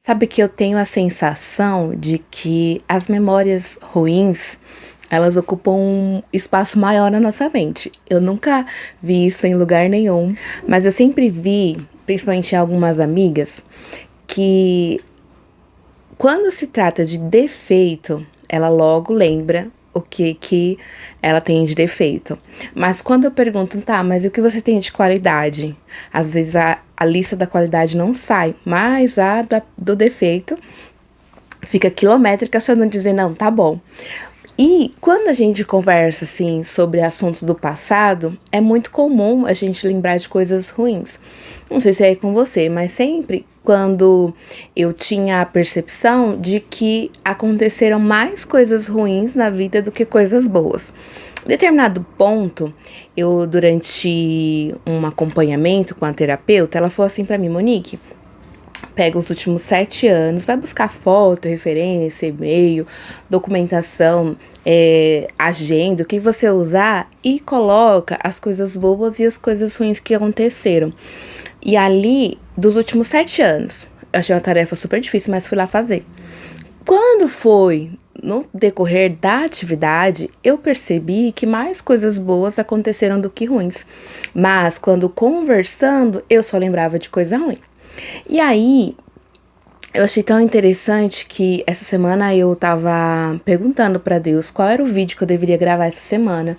Sabe que eu tenho a sensação de que as memórias ruins, elas ocupam um espaço maior na nossa mente. Eu nunca vi isso em lugar nenhum, mas eu sempre vi, principalmente em algumas amigas, que quando se trata de defeito, ela logo lembra o que ela tem de defeito. Mas quando eu pergunto, tá, mas o que você tem de qualidade? Às vezes a lista da qualidade não sai, mas do defeito fica quilométrica se eu não dizer, não, tá bom. E quando a gente conversa, assim, sobre assuntos do passado, é muito comum a gente lembrar de coisas ruins. Não sei se é com você, mas sempre quando eu tinha a percepção de que aconteceram mais coisas ruins na vida do que coisas boas. Em determinado ponto, durante um acompanhamento com a terapeuta, ela falou assim pra mim, Monique, pega os últimos 7 anos, vai buscar foto, referência, e-mail, documentação, agenda, o que você usar e coloca as coisas boas e as coisas ruins que aconteceram. E ali, dos últimos 7 anos, eu achei uma tarefa super difícil, mas fui lá fazer. Quando foi no decorrer da atividade, eu percebi que mais coisas boas aconteceram do que ruins. Mas quando conversando, eu só lembrava de coisa ruim. E aí, eu achei tão interessante que essa semana eu tava perguntando pra Deus qual era o vídeo que eu deveria gravar essa semana.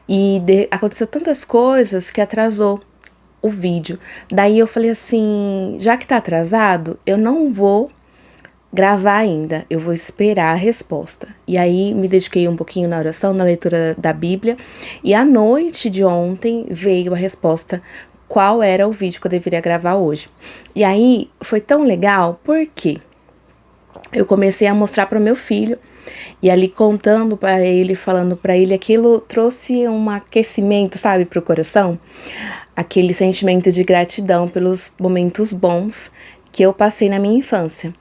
E aconteceu tantas coisas que atrasou o vídeo. Daí eu falei assim, já que tá atrasado, eu não vou gravar ainda, eu vou esperar a resposta. E aí me dediquei um pouquinho na oração, na leitura da Bíblia. E à noite de ontem veio a resposta qual era o vídeo que eu deveria gravar hoje. E aí foi tão legal porque eu comecei a mostrar para o meu filho e ali contando para ele, falando para ele, aquilo trouxe um aquecimento, sabe, para o coração, aquele sentimento de gratidão pelos momentos bons que eu passei na minha infância.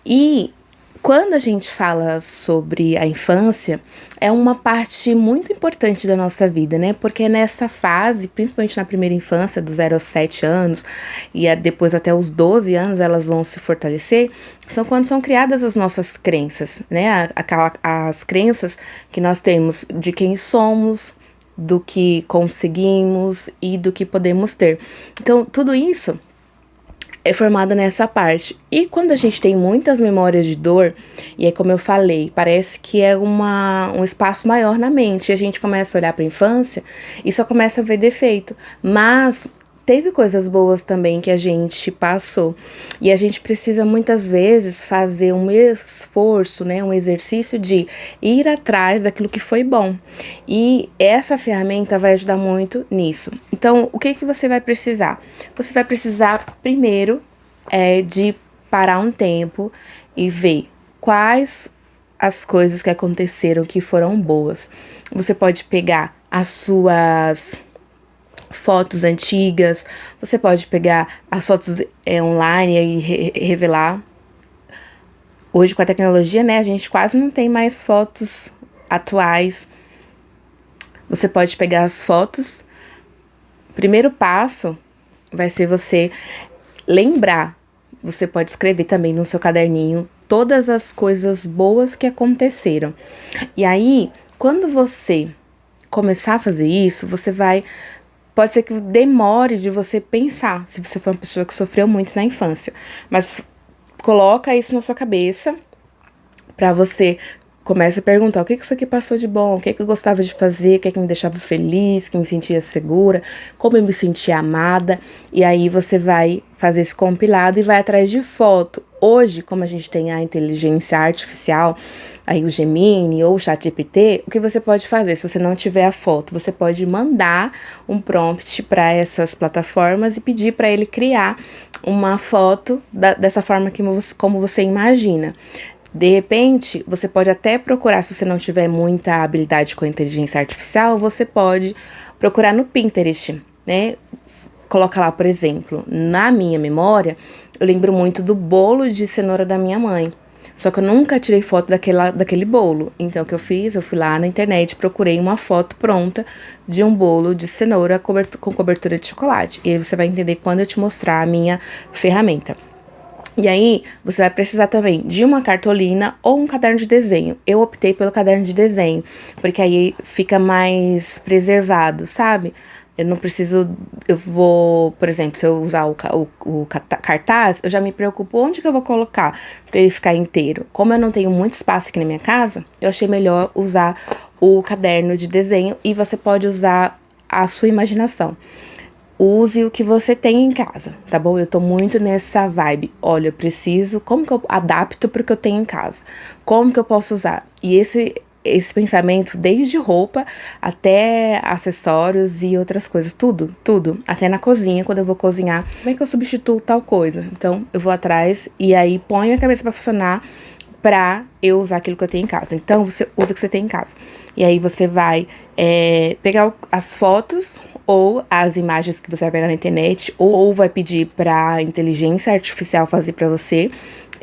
E quando a gente fala sobre a infância, é uma parte muito importante da nossa vida, né? Porque é nessa fase, principalmente na primeira infância, dos 0 aos 7 anos, e depois até os 12 anos elas vão se fortalecer, são quando são criadas as nossas crenças, né? As crenças que nós temos de quem somos, do que conseguimos e do que podemos ter. Então, tudo isso é formada nessa parte. E quando a gente tem muitas memórias de dor, e aí como eu falei, parece que é um espaço maior na mente, e a gente começa a olhar para a infância e só começa a ver defeito, mas teve coisas boas também que a gente passou, e a gente precisa muitas vezes fazer um esforço, né, um exercício de ir atrás daquilo que foi bom, e essa ferramenta vai ajudar muito nisso. Então, o que você vai precisar? Você vai precisar primeiro de parar um tempo e ver quais as coisas que aconteceram que foram boas. Você pode pegar as suas fotos antigas, você pode pegar as fotos online e revelar. Hoje com a tecnologia, né, a gente quase não tem mais fotos atuais. Você pode pegar as fotos. Primeiro passo vai ser você lembrar. Você pode escrever também no seu caderninho todas as coisas boas que aconteceram. E aí, quando você começar a fazer isso, pode ser que demore de você pensar, se você for uma pessoa que sofreu muito na infância. Mas coloca isso na sua cabeça para você começa a perguntar o que foi que passou de bom, o que eu gostava de fazer, o que me deixava feliz, que me sentia segura, como eu me sentia amada. E aí você vai fazer esse compilado e vai atrás de foto. Hoje, como a gente tem a inteligência artificial, aí o Gemini ou o ChatGPT, o que você pode fazer? Se você não tiver a foto, você pode mandar um prompt para essas plataformas e pedir para ele criar uma foto dessa forma como você imagina. De repente, você pode até procurar, se você não tiver muita habilidade com a inteligência artificial, você pode procurar no Pinterest, né? Coloca lá, por exemplo, na minha memória, eu lembro muito do bolo de cenoura da minha mãe. Só que eu nunca tirei foto daquele bolo. Então, o que eu fiz? Eu fui lá na internet, procurei uma foto pronta de um bolo de cenoura com cobertura de chocolate. E aí você vai entender quando eu te mostrar a minha ferramenta. E aí, você vai precisar também de uma cartolina ou um caderno de desenho. Eu optei pelo caderno de desenho, porque aí fica mais preservado, sabe? Eu não preciso, eu vou, por exemplo, se eu usar o cartaz, eu já me preocupo onde que eu vou colocar para ele ficar inteiro. Como eu não tenho muito espaço aqui na minha casa, eu achei melhor usar o caderno de desenho e você pode usar a sua imaginação. Use o que você tem em casa, tá bom? Eu tô muito nessa vibe. Olha, eu preciso, como que eu adapto pro que eu tenho em casa? Como que eu posso usar? E esse pensamento, desde roupa até acessórios e outras coisas, tudo. Até na cozinha, quando eu vou cozinhar, como é que eu substituo tal coisa? Então, eu vou atrás e aí ponho a cabeça pra funcionar pra eu usar aquilo que eu tenho em casa. Então, você usa o que você tem em casa. E aí, você vai pegar as fotos ou as imagens que você vai pegar na internet, ou vai pedir pra inteligência artificial fazer pra você.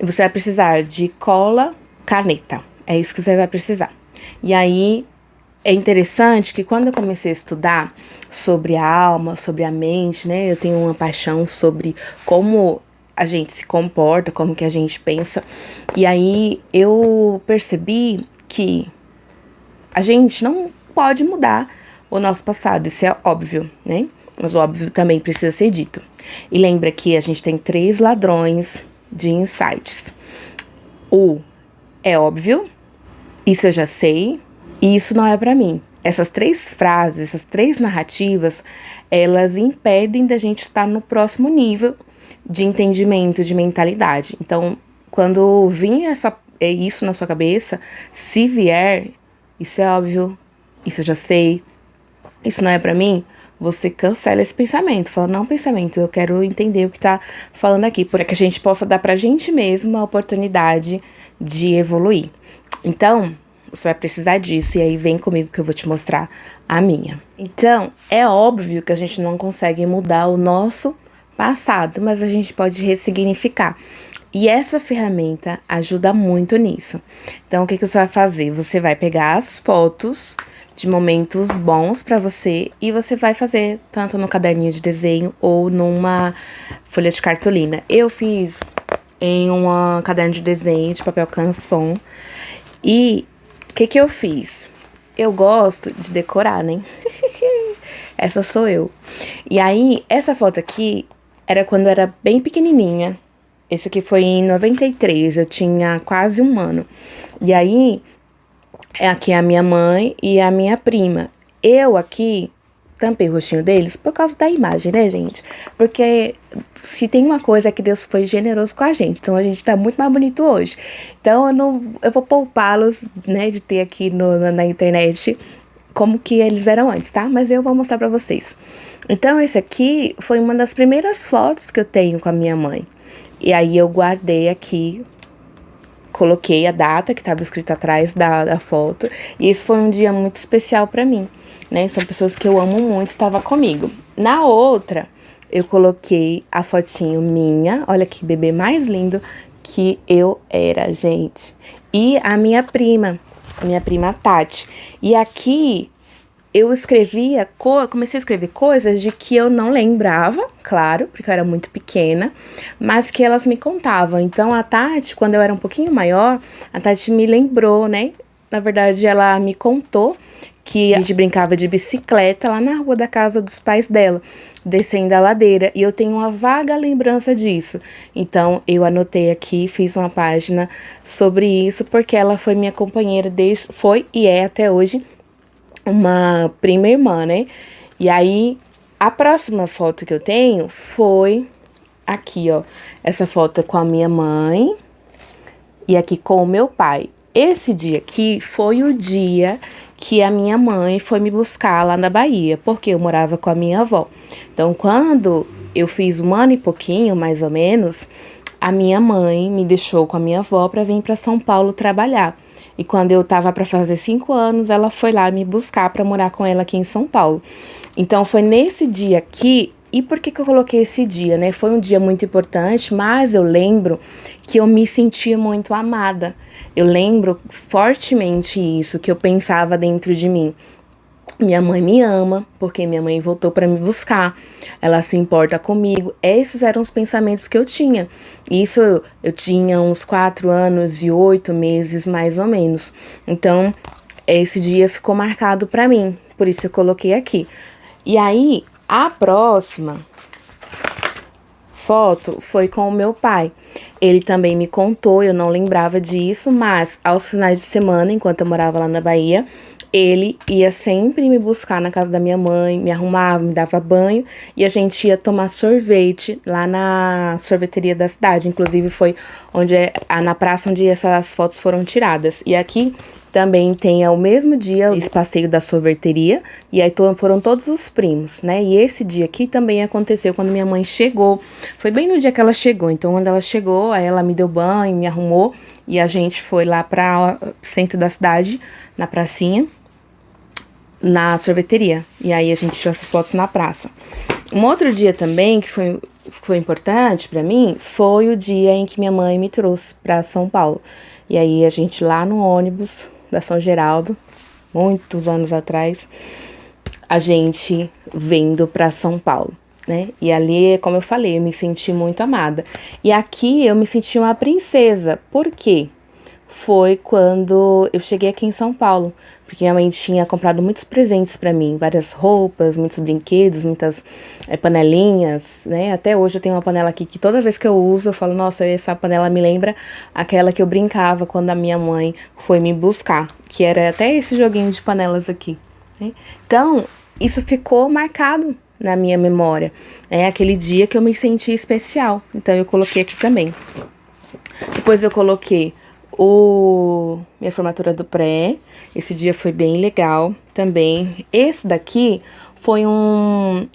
Você vai precisar de cola, caneta. É isso que você vai precisar. E aí, é interessante que quando eu comecei a estudar sobre a alma, sobre a mente, né? Eu tenho uma paixão sobre como a gente se comporta, como que a gente pensa. E aí, eu percebi que a gente não pode mudar o nosso passado, isso é óbvio, né? Mas o óbvio também precisa ser dito. E lembra que a gente tem 3 ladrões de insights. O é óbvio, isso eu já sei, e isso não é pra mim. Essas 3 frases, essas 3 narrativas, elas impedem da gente estar no próximo nível de entendimento, de mentalidade. Então, quando vir isso na sua cabeça, se vier, isso é óbvio, isso eu já sei, isso não é pra mim, você cancela esse pensamento. Fala, não, pensamento, eu quero entender o que tá falando aqui, para que a gente possa dar pra gente mesmo a oportunidade de evoluir. Então, você vai precisar disso, e aí vem comigo que eu vou te mostrar a minha. Então, é óbvio que a gente não consegue mudar o nosso passado, mas a gente pode ressignificar. E essa ferramenta ajuda muito nisso. Então, o que você vai fazer? Você vai pegar as fotos de momentos bons pra você e você vai fazer tanto no caderninho de desenho ou numa folha de cartolina. Eu fiz em um caderno de desenho de papel canson. E o que eu fiz? Eu gosto de decorar, né? Essa sou eu. E aí, essa foto aqui era quando eu era bem pequenininha. Esse aqui foi em 93, eu tinha quase 1 ano. E aí, aqui é a minha mãe e a minha prima. Eu aqui tampei o rostinho deles por causa da imagem, né, gente? Porque se tem uma coisa é que Deus foi generoso com a gente, então a gente tá muito mais bonito hoje. Então eu vou poupá-los, né, de ter aqui na internet como que eles eram antes, tá? Mas eu vou mostrar pra vocês. Então esse aqui foi uma das primeiras fotos que eu tenho com a minha mãe. E aí eu guardei aqui, coloquei a data que estava escrita atrás da foto. E esse foi um dia muito especial pra mim, né? São pessoas que eu amo muito, tava comigo. Na outra, eu coloquei a fotinho minha, olha que bebê mais lindo que eu era, gente. E a minha prima Tati. E aqui eu comecei a escrever coisas de que eu não lembrava, claro, porque eu era muito pequena, mas que elas me contavam. Então a Tati, quando eu era um pouquinho maior, a Tati me lembrou, né? Na verdade, ela me contou que a gente brincava de bicicleta lá na rua da casa dos pais dela, descendo a ladeira, e eu tenho uma vaga lembrança disso. Então, eu anotei aqui, fiz uma página sobre isso, porque ela foi minha companheira foi e é até hoje uma prima irmã, né? E aí, a próxima foto que eu tenho foi aqui, ó. Essa foto é com a minha mãe e aqui com o meu pai. Esse dia aqui foi o dia que a minha mãe foi me buscar lá na Bahia, porque eu morava com a minha avó. Então, quando eu fiz 1 ano e pouquinho, mais ou menos, a minha mãe me deixou com a minha avó para vir para São Paulo trabalhar. E quando eu tava para fazer 5 anos, ela foi lá me buscar para morar com ela aqui em São Paulo. Então, foi nesse dia aqui. E por que eu coloquei esse dia, né? Foi um dia muito importante, mas eu lembro que eu me sentia muito amada. Eu lembro fortemente isso, que eu pensava dentro de mim. Minha mãe me ama, porque minha mãe voltou para me buscar. ela se importa comigo. Esses eram os pensamentos que eu tinha. Isso eu tinha uns 4 anos e 8 meses, mais ou menos. Então, esse dia ficou marcado pra mim, por isso eu coloquei aqui. E aí, a próxima foto foi com o meu pai. Ele também me contou, eu não lembrava disso, mas aos finais de semana, enquanto eu morava lá na Bahia, ele ia sempre me buscar na casa da minha mãe, me arrumava, me dava banho e a gente ia tomar sorvete lá na sorveteria da cidade. Inclusive foi na praça onde essas fotos foram tiradas. E aqui também tem ao mesmo dia esse passeio da sorveteria e aí foram todos os primos, né? E esse dia aqui também aconteceu quando minha mãe chegou. Foi bem no dia que ela chegou. Então quando ela chegou, aí ela me deu banho, me arrumou e a gente foi lá para o centro da cidade, na pracinha, na sorveteria. E aí a gente tirou essas fotos na praça. Um outro dia também que foi importante pra mim foi o dia em que minha mãe me trouxe pra São Paulo. E aí a gente lá no ônibus da São Geraldo, muitos anos atrás, a gente vindo pra São Paulo, né? E ali, como eu falei, eu me senti muito amada. E aqui eu me senti uma princesa. Por quê? Foi quando eu cheguei aqui em São Paulo, porque minha mãe tinha comprado muitos presentes pra mim, várias roupas, muitos brinquedos, muitas panelinhas, né? Até hoje eu tenho uma panela aqui que toda vez que eu uso eu falo, nossa, essa panela me lembra aquela que eu brincava quando a minha mãe foi me buscar, que era até esse joguinho de panelas aqui, né? Então, isso ficou marcado na minha memória, é aquele dia que eu me senti especial, então eu coloquei aqui também. Depois eu coloquei minha formatura do pré, esse dia foi bem legal também. Esse daqui foi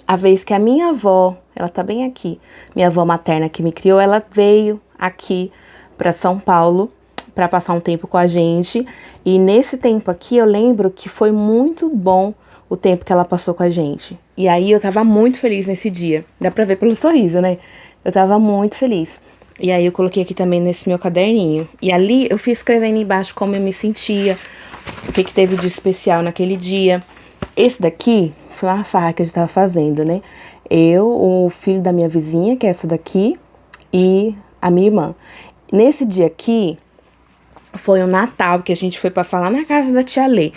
a vez que a minha avó, ela tá bem aqui, minha avó materna que me criou, ela veio aqui pra São Paulo pra passar um tempo com a gente. E nesse tempo aqui eu lembro que foi muito bom o tempo que ela passou com a gente. E aí eu tava muito feliz nesse dia, dá pra ver pelo sorriso, né? Eu tava muito feliz. E aí eu coloquei aqui também nesse meu caderninho. E ali eu fui escrevendo embaixo como eu me sentia, o que teve de especial naquele dia. Esse daqui foi uma farra que a gente tava fazendo, né? Eu, o filho da minha vizinha, que é essa daqui, e a minha irmã. Nesse dia aqui, foi um Natal que a gente foi passar lá na casa da tia Lê,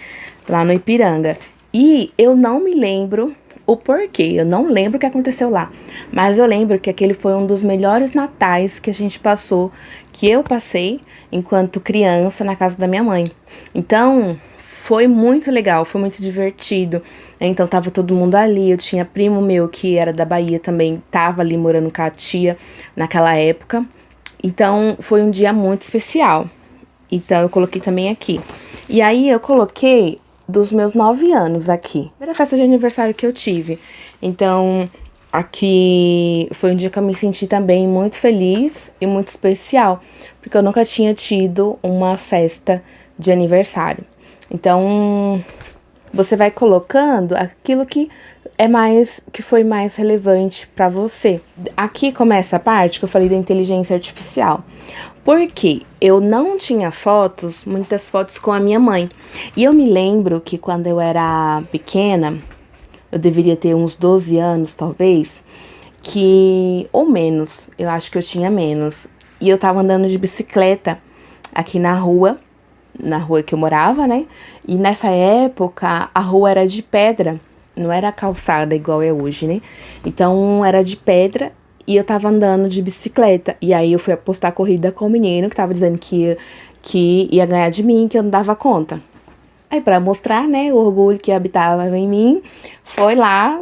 lá no Ipiranga. E eu não me lembro o porquê, eu não lembro o que aconteceu lá, mas eu lembro que aquele foi um dos melhores natais que a gente passou, que eu passei enquanto criança na casa da minha mãe. Então, foi muito legal, foi muito divertido. Então, tava todo mundo ali, eu tinha primo meu que era da Bahia também, tava ali morando com a tia naquela época. Então, foi um dia muito especial. Então, eu coloquei também aqui. E aí, eu coloquei dos meus 9 anos aqui. Primeira festa de aniversário que eu tive. Então, aqui foi um dia que eu me senti também muito feliz e muito especial, porque eu nunca tinha tido uma festa de aniversário. Então, você vai colocando aquilo que foi mais relevante para você. Aqui começa a parte que eu falei da inteligência artificial. Porque eu não tinha muitas fotos com a minha mãe. E eu me lembro que quando eu era pequena, eu deveria ter uns 12 anos talvez, ou menos, eu acho que eu tinha menos. E eu tava andando de bicicleta aqui na rua que eu morava, né? E nessa época a rua era de pedra, não era calçada igual é hoje, né? Então era de pedra. E eu tava andando de bicicleta. E aí eu fui apostar a corrida com o menino que tava dizendo que ia ganhar de mim, que eu não dava conta. Aí pra mostrar, né, o orgulho que habitava em mim, foi lá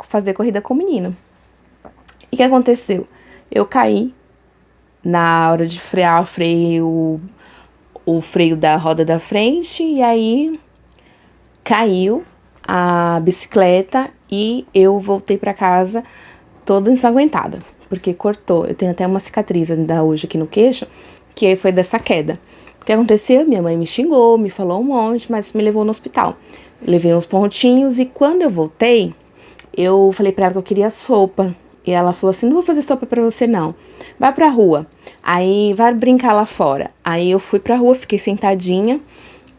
fazer corrida com o menino. E o que aconteceu? Eu caí na hora de frear o freio da roda da frente. E aí caiu a bicicleta e eu voltei pra casa toda ensanguentada, porque cortou. Eu tenho até uma cicatriz ainda hoje aqui no queixo, que foi dessa queda. O que aconteceu? Minha mãe me xingou, me falou um monte, mas me levou no hospital. Levei uns pontinhos e quando eu voltei, eu falei pra ela que eu queria sopa. E ela falou assim, não vou fazer sopa pra você não, vai pra rua, aí vai brincar lá fora. Aí eu fui pra rua, fiquei sentadinha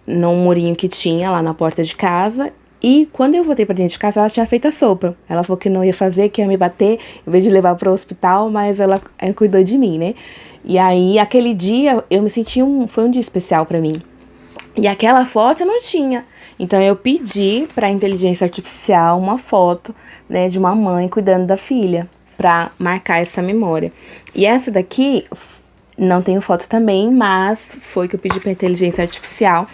num murinho que tinha lá na porta de casa E quando eu voltei pra dentro de casa, ela tinha feito a sopa. Ela falou que não ia fazer, que ia me bater, em vez de levar pro hospital, mas ela cuidou de mim, né? E aí, aquele dia, eu me senti foi um dia especial pra mim. E aquela foto eu não tinha. Então, eu pedi pra inteligência artificial uma foto, né, de uma mãe cuidando da filha, pra marcar essa memória. E essa daqui, não tenho foto também, mas foi que eu pedi pra inteligência artificial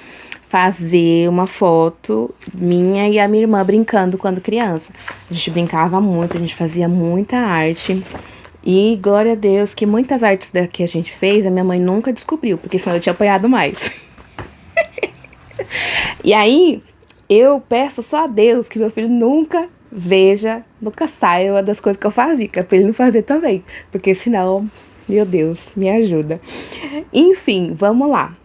fazer uma foto minha e a minha irmã brincando quando criança. A gente brincava muito, a gente fazia muita arte. E glória a Deus que muitas artes que a gente fez, a minha mãe nunca descobriu, porque senão eu tinha apanhado mais. E aí, eu peço só a Deus que meu filho nunca veja, nunca saiba das coisas que eu fazia, que é pra ele não fazer também. Porque senão, meu Deus, me ajuda. Enfim, vamos lá.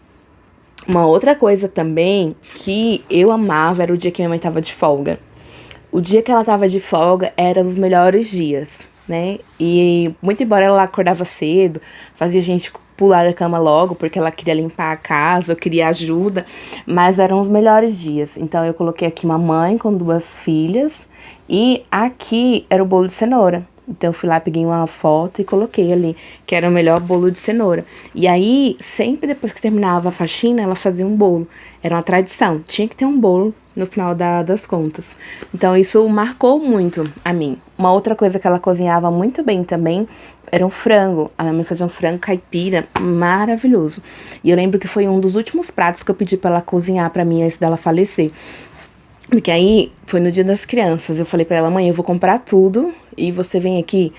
Uma outra coisa também que eu amava era o dia que minha mãe tava de folga. O dia que ela tava de folga era os melhores dias, né? E muito embora ela acordava cedo, fazia a gente pular da cama logo, porque ela queria limpar a casa, eu queria ajuda, mas eram os melhores dias. Então eu coloquei aqui uma mãe com 2 filhas e aqui era o bolo de cenoura. Então eu fui lá, peguei uma foto e coloquei ali, que era o melhor bolo de cenoura. E aí, sempre depois que terminava a faxina, ela fazia um bolo. Era uma tradição, tinha que ter um bolo no final das contas. Então isso marcou muito a mim. Uma outra coisa que ela cozinhava muito bem também era um frango. A minha mãe fazia um frango caipira maravilhoso. E eu lembro que foi um dos últimos pratos que eu pedi pra ela cozinhar pra mim antes dela falecer. Porque aí, foi no dia das crianças, eu falei pra ela, mãe, eu vou comprar tudo e você vem aqui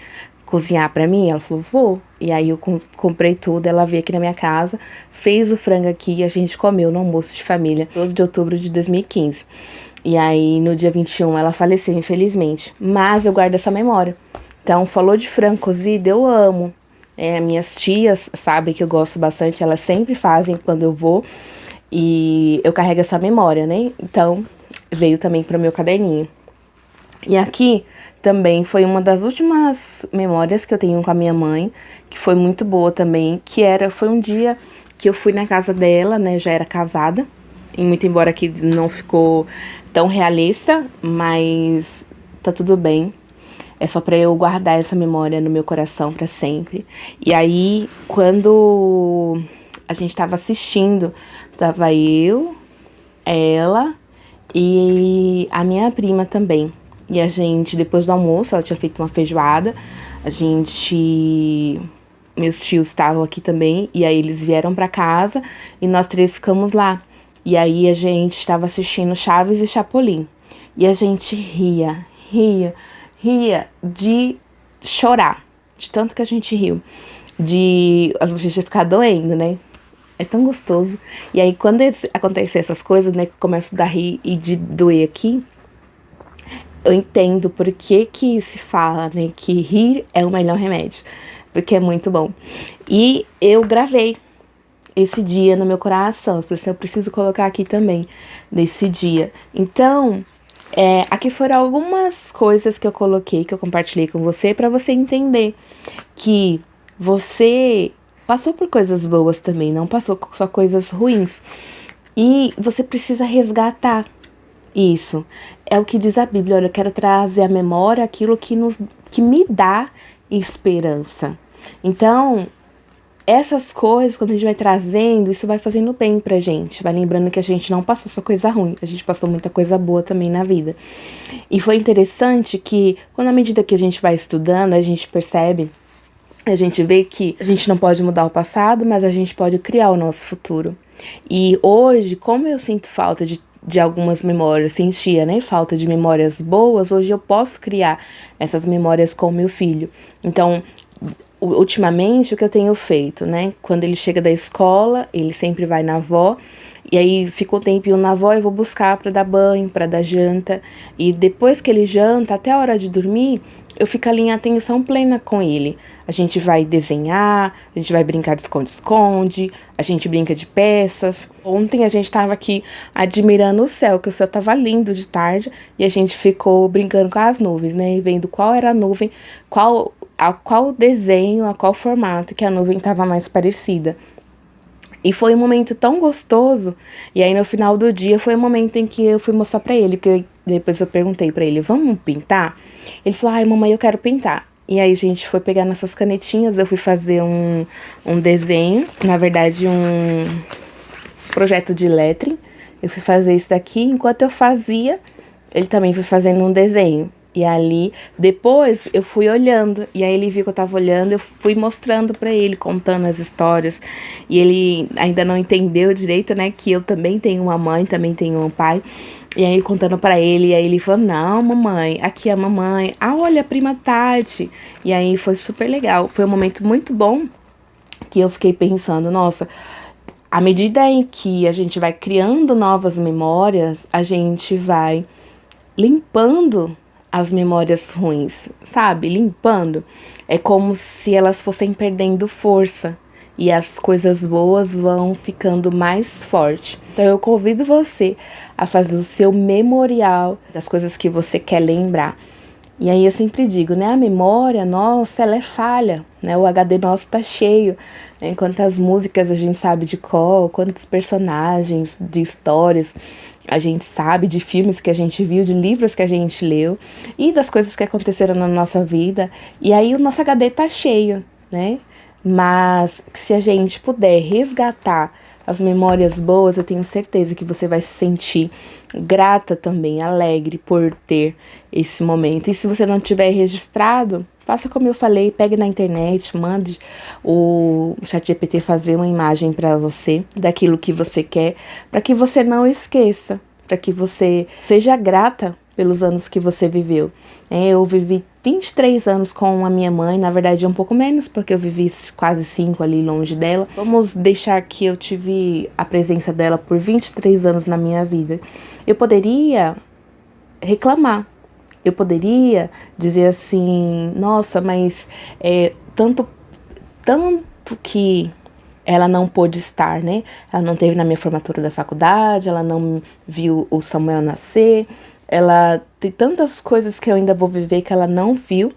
cozinhar pra mim? Ela falou, vou. E aí eu comprei tudo, ela veio aqui na minha casa, fez o frango aqui e a gente comeu no almoço de família, 12 de outubro de 2015. E aí, no dia 21, ela faleceu, infelizmente. Mas eu guardo essa memória. Então, falou de frango cozido, eu amo. Minhas tias sabem que eu gosto bastante, elas sempre fazem quando eu vou. E eu carrego essa memória, né? Então, veio também para o meu caderninho. E aqui também foi uma das últimas memórias que eu tenho com a minha mãe, que foi muito boa também, foi um dia que eu fui na casa dela, né? Já era casada, e muito embora aqui não ficou tão realista, mas tá tudo bem. É só pra eu guardar essa memória no meu coração pra sempre. E aí, quando a gente tava assistindo, tava eu, ela e a minha prima também. E a gente, depois do almoço, ela tinha feito uma feijoada. Meus tios estavam aqui também. E aí eles vieram pra casa e nós 3 ficamos lá. E aí a gente estava assistindo Chaves e Chapolin. E a gente ria de chorar. De tanto que a gente riu. De as bochechas ficar doendo, né? É tão gostoso. E aí, quando acontecem essas coisas, né, que eu começo a rir e de doer aqui, eu entendo por que se fala, né, que rir é o melhor remédio. Porque é muito bom. E eu gravei esse dia no meu coração. Eu falei assim, eu preciso colocar aqui também, nesse dia. Então, aqui foram algumas coisas que eu coloquei, que eu compartilhei com você, pra você entender que você passou por coisas boas também, não passou só coisas ruins. E você precisa resgatar isso. É o que diz a Bíblia. Olha, eu quero trazer à memória aquilo que me dá esperança. Então, essas coisas, quando a gente vai trazendo, isso vai fazendo bem pra gente. Vai lembrando que a gente não passou só coisa ruim, a gente passou muita coisa boa também na vida. E foi interessante que, quando à medida que a gente vai estudando, a gente percebe, a gente vê que a gente não pode mudar o passado, mas a gente pode criar o nosso futuro. E hoje, como eu sinto falta de algumas memórias, sentia, né, falta de memórias boas, hoje eu posso criar essas memórias com o meu filho. Então, ultimamente, o que eu tenho feito, né, quando ele chega da escola, ele sempre vai na avó, e aí fica um tempinho na avó, eu vou buscar para dar banho, para dar janta, e depois que ele janta, até a hora de dormir, eu fico ali em atenção plena com ele. A gente vai desenhar, a gente vai brincar de esconde-esconde, a gente brinca de peças. Ontem a gente tava aqui admirando o céu, que o céu tava lindo de tarde, e a gente ficou brincando com as nuvens, né, e vendo qual era a nuvem, a qual desenho, a qual formato que a nuvem tava mais parecida. E foi um momento tão gostoso. E aí no final do dia foi o momento em que eu fui mostrar pra ele, porque depois eu perguntei pra ele, vamos pintar? Ele falou, ai mamãe, eu quero pintar. E aí a gente foi pegar nossas canetinhas, eu fui fazer um desenho, na verdade um projeto de lettering. Eu fui fazer isso daqui, enquanto eu fazia, ele também foi fazendo um desenho. E ali, depois eu fui olhando, e aí ele viu que eu tava olhando, eu fui mostrando pra ele, contando as histórias. E ele ainda não entendeu direito, né, que eu também tenho uma mãe, também tenho um pai. E aí contando pra ele, e aí ele falou, não, mamãe, aqui é a mamãe. Ah, olha, a prima Tati. E aí foi super legal, foi um momento muito bom, que eu fiquei pensando, nossa, à medida em que a gente vai criando novas memórias, a gente vai limpando as memórias ruins, sabe? Limpando. É como se elas fossem perdendo força e as coisas boas vão ficando mais fortes. Então eu convido você a fazer o seu memorial das coisas que você quer lembrar. E aí eu sempre digo, né, a memória nossa, ela é falha, né, o HD nosso tá cheio, né, quantas músicas a gente sabe de cor, quantos personagens de histórias a gente sabe, de filmes que a gente viu, de livros que a gente leu e das coisas que aconteceram na nossa vida, e aí o nosso HD tá cheio, né, mas se a gente puder resgatar as memórias boas, eu tenho certeza que você vai se sentir grata também, alegre por ter esse momento. E se você não tiver registrado, faça como eu falei, pegue na internet, mande o ChatGPT fazer uma imagem para você daquilo que você quer, para que você não esqueça, para que você seja grata pelos anos que você viveu. Eu vivi 23 anos com a minha mãe, na verdade é um pouco menos, porque eu vivi quase 5 ali longe dela. Vamos deixar que eu tive a presença dela por 23 anos na minha vida. Eu poderia reclamar, eu poderia dizer assim, nossa, mas tanto que ela não pôde estar, né? Ela não esteve na minha formatura da faculdade, ela não viu o Samuel nascer, ela tem tantas coisas que eu ainda vou viver que ela não viu.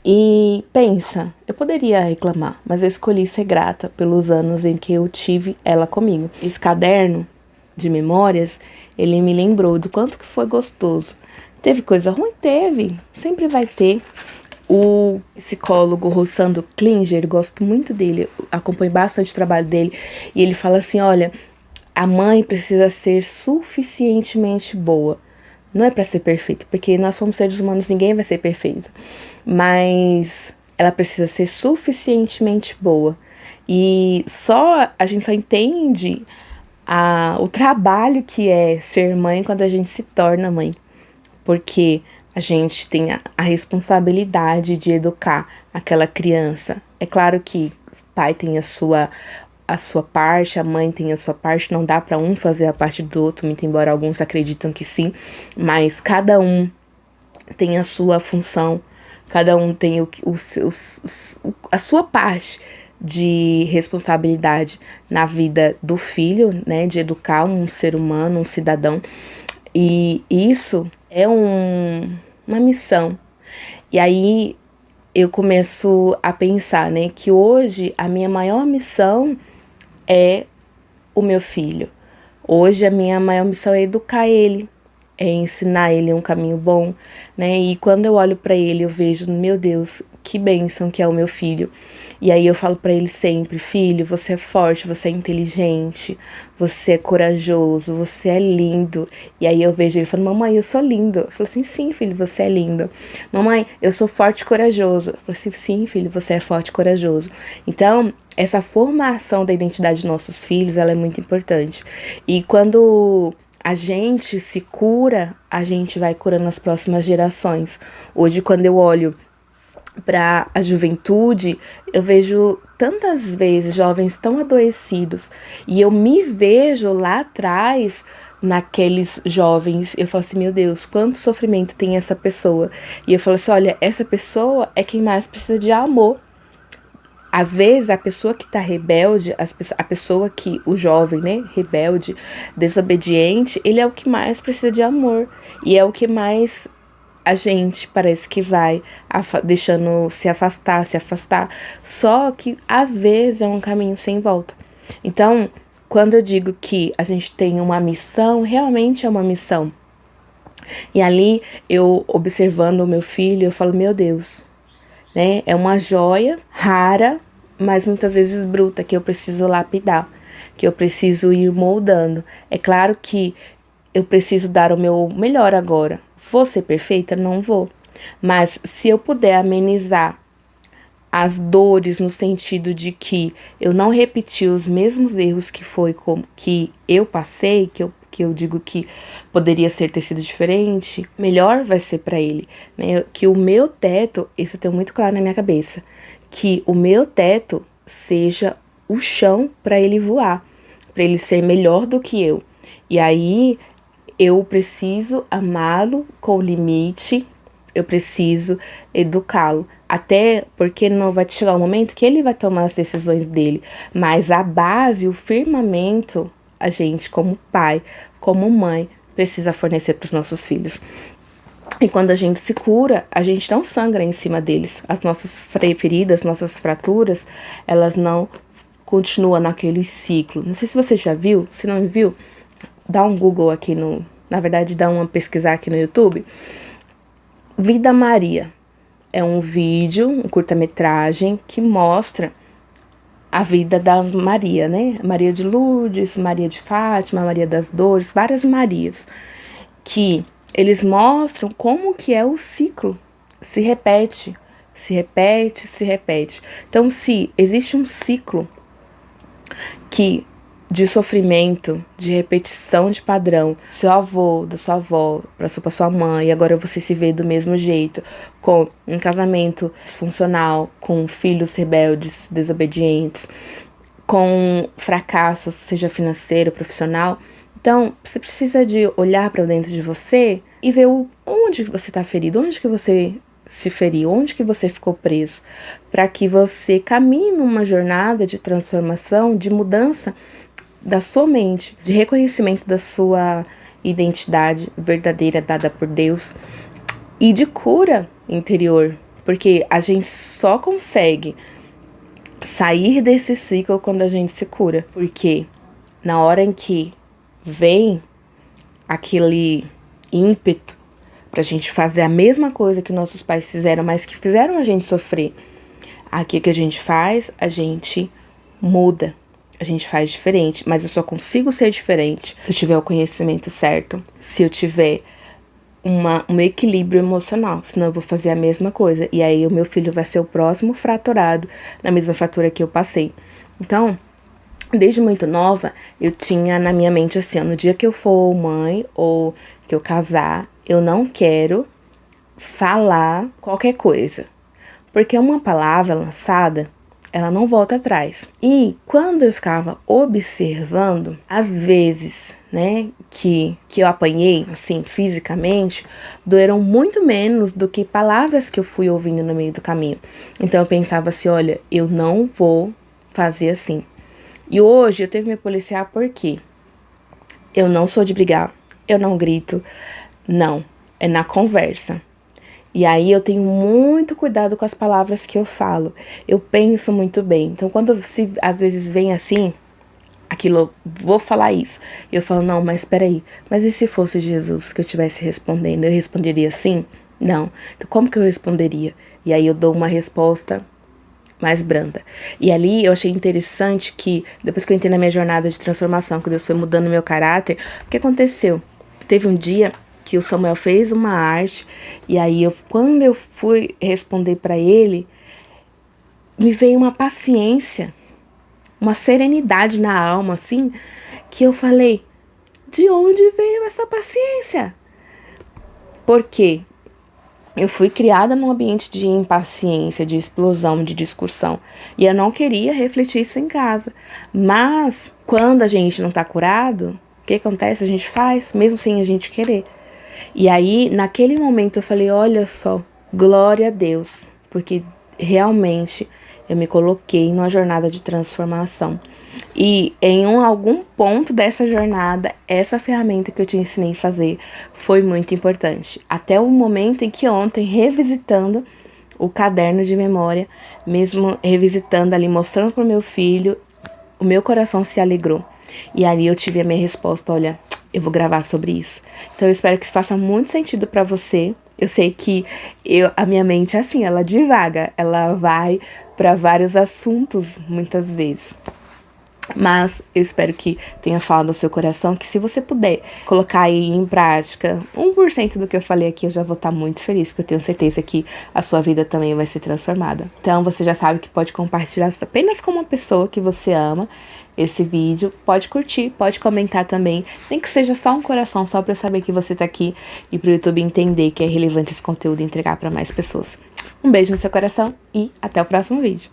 E pensa, eu poderia reclamar, mas eu escolhi ser grata pelos anos em que eu tive ela comigo. Esse caderno de memórias, ele me lembrou do quanto que foi gostoso. Teve coisa ruim? Teve, sempre vai ter. O psicólogo Rossandro Klinger, gosto muito dele, acompanho bastante o trabalho dele, e ele fala assim, olha, a mãe precisa ser suficientemente boa. Não é para ser perfeita, porque nós somos seres humanos, ninguém vai ser perfeito. Mas ela precisa ser suficientemente boa. E a gente só entende o trabalho que é ser mãe quando a gente se torna mãe. Porque a gente tem a responsabilidade de educar aquela criança. É claro que o pai tem a sua parte, a mãe tem a sua parte, não dá para um fazer a parte do outro, muito embora alguns acreditam que sim, mas cada um tem a sua função, cada um tem a sua parte de responsabilidade na vida do filho, né, de educar um ser humano, um cidadão, e isso é uma missão. E aí eu começo a pensar, né, que hoje a minha maior missão é o meu filho. Hoje a minha maior missão é educar ele, é ensinar ele um caminho bom, né? E quando eu olho para ele, eu vejo, meu Deus, que bênção que é o meu filho. E aí eu falo para ele sempre, filho, você é forte, você é inteligente, você é corajoso, você é lindo. E aí eu vejo ele falando, mamãe, eu sou lindo. Eu falo assim, sim, filho, você é lindo. Mamãe, eu sou forte e corajoso. Eu falo assim, sim, filho, você é forte e corajoso. Então, essa formação da identidade dos nossos filhos, ela é muito importante. E quando a gente se cura, a gente vai curando as próximas gerações. Hoje, quando eu olho para a juventude, eu vejo tantas vezes jovens tão adoecidos e eu me vejo lá atrás naqueles jovens. Eu falo assim, meu Deus, quanto sofrimento tem essa pessoa. E eu falo assim, olha, essa pessoa é quem mais precisa de amor. Às vezes, a pessoa que tá rebelde, a pessoa que, o jovem, né, rebelde, desobediente, ele é o que mais precisa de amor. E é o que mais a gente parece que vai deixando se afastar. Só que, às vezes, é um caminho sem volta. Então, quando eu digo que a gente tem uma missão, realmente é uma missão. E ali, eu observando o meu filho, eu falo, meu Deus, né? É uma joia rara, mas muitas vezes bruta, que eu preciso lapidar, que eu preciso ir moldando. É claro que eu preciso dar o meu melhor agora. Vou ser perfeita? Não vou. Mas se eu puder amenizar as dores no sentido de que eu não repeti os mesmos erros que eu passei, que eu digo que poderia ter sido diferente, melhor vai ser para ele, né? Que o meu teto, isso eu tenho muito claro na minha cabeça, que o meu teto seja o chão para ele voar, para ele ser melhor do que eu. E aí eu preciso amá-lo com limite, eu preciso educá-lo. Até porque não vai chegar um momento que ele vai tomar as decisões dele. Mas a base, o firmamento, a gente, como pai, como mãe, precisa fornecer para os nossos filhos. E quando a gente se cura, a gente não sangra em cima deles. As nossas feridas, nossas fraturas, elas não continuam naquele ciclo. Não sei se você já viu, se não viu, dá um Google aqui na verdade, dá uma pesquisar aqui no YouTube. Vida Maria é um vídeo, um curta-metragem que mostra a vida da Maria, né? Maria de Lourdes, Maria de Fátima, Maria das Dores, várias Marias, que eles mostram como que é o ciclo, se repete, se repete, se repete. Então, se existe um ciclo de sofrimento, de repetição de padrão, seu avô, da sua avó, para sua mãe, e agora você se vê do mesmo jeito, com um casamento disfuncional, com filhos rebeldes, desobedientes, com fracassos, seja financeiro, profissional. Então, você precisa de olhar para dentro de você e ver onde você está ferido, onde que você se feriu, onde que você ficou preso, para que você caminhe numa jornada de transformação, de mudança da sua mente, de reconhecimento da sua identidade verdadeira dada por Deus e de cura interior, porque a gente só consegue sair desse ciclo quando a gente se cura, porque na hora em que vem aquele ímpeto pra gente fazer a mesma coisa que nossos pais fizeram, mas que fizeram a gente sofrer, aqui que a gente faz, a gente muda. A gente faz diferente, mas eu só consigo ser diferente se eu tiver o conhecimento certo, se eu tiver um equilíbrio emocional, senão eu vou fazer a mesma coisa. E aí o meu filho vai ser o próximo fraturado na mesma fratura que eu passei. Então, desde muito nova, eu tinha na minha mente assim, no dia que eu for mãe ou que eu casar, eu não quero falar qualquer coisa. Porque uma palavra lançada, ela não volta atrás. E quando eu ficava observando, às vezes, né, que eu apanhei, assim, fisicamente, doeram muito menos do que palavras que eu fui ouvindo no meio do caminho. Então eu pensava assim, olha, eu não vou fazer assim. E hoje eu tenho que me policiar porque eu não sou de brigar, eu não grito, não, é na conversa. E aí eu tenho muito cuidado com as palavras que eu falo. Eu penso muito bem. Então quando às vezes vem assim, aquilo, vou falar isso. Eu falo, não, mas espera aí. Mas e se fosse Jesus que eu estivesse respondendo? Eu responderia assim? Não. Então como que eu responderia? E aí eu dou uma resposta mais branda. E ali eu achei interessante que, depois que eu entrei na minha jornada de transformação, que Deus foi mudando o meu caráter, o que aconteceu? Teve um dia que o Samuel fez uma arte, e aí quando eu fui responder para ele, me veio uma paciência, uma serenidade na alma, assim, que eu falei, de onde veio essa paciência? Porque eu fui criada num ambiente de impaciência, de explosão, de discussão, e eu não queria refletir isso em casa. Mas, quando a gente não tá curado, o que acontece? A gente faz, mesmo sem a gente querer. E aí, naquele momento, eu falei, olha só, glória a Deus, porque realmente eu me coloquei numa jornada de transformação. E em algum ponto dessa jornada, essa ferramenta que eu te ensinei a fazer foi muito importante. Até o momento em que ontem, revisitando o caderno de memória, mesmo revisitando ali, mostrando para o meu filho, o meu coração se alegrou. E ali eu tive a minha resposta, olha, eu vou gravar sobre isso. Então eu espero que isso faça muito sentido pra você. Eu sei que a minha mente é assim, ela divaga, ela vai pra vários assuntos muitas vezes. Mas eu espero que tenha falado ao seu coração, que se você puder colocar aí em prática 1% do que eu falei aqui, eu já vou estar muito feliz, porque eu tenho certeza que a sua vida também vai ser transformada. Então você já sabe que pode compartilhar apenas com uma pessoa que você ama esse vídeo, pode curtir, pode comentar também, nem que seja só um coração, só para eu saber que você tá aqui e pro YouTube entender que é relevante esse conteúdo e entregar para mais pessoas. Um beijo no seu coração e até o próximo vídeo.